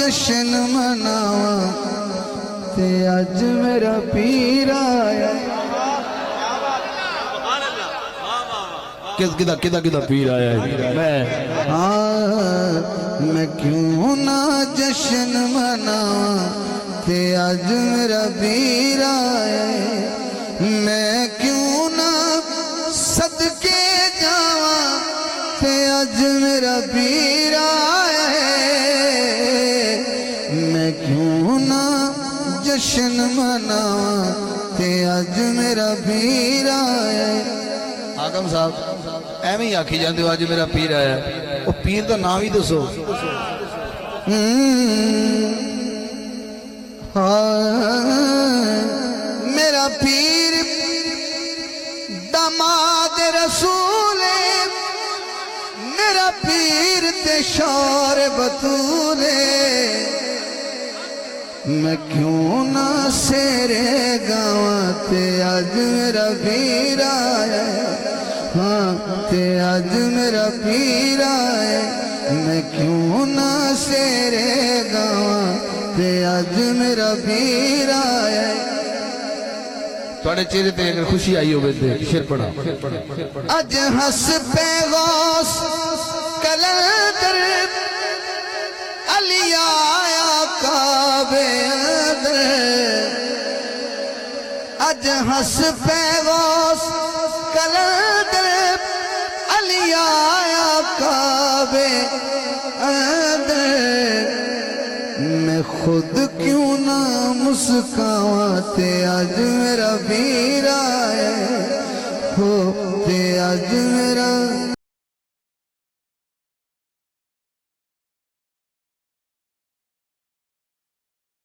جشن مناواں تے اج میرا پیر آیا کدھا پیر آیا ہے میں کیوں نہ جشن مناواں تے اج میرا پیر آیا میں کیوں نہ صدقے جاواں تے اج میرا پیر آیا میں کیوں نہ جشن مناواں تے اج میرا پیر آیا حاکم صاحب ایویں ہی آکھی جاندے ہو اج میرا پیر آیا وہ پیر دا نام ہی دسو میرا پیر داماد رسول میرا پیر تے شور بطول میں کیوں نہ سیرے گاواں تے اج میرا پیر آیا تے اج میرا پیر آیا میں کیوں نہ سیرے گاواں تے اج میرا پیر آیا تواڈے چہرے تے اگر خوشی آئی ہوے تے شعر پڑھا اج ہس پہ غوث کلندر علی آیا کعبے اندر اج ہس پہ غوث کلندر علی آیا کعبے اندر میں خود کیوں نہ مسکاواں تے اج میرا پیر آیا ہو تے اج میرا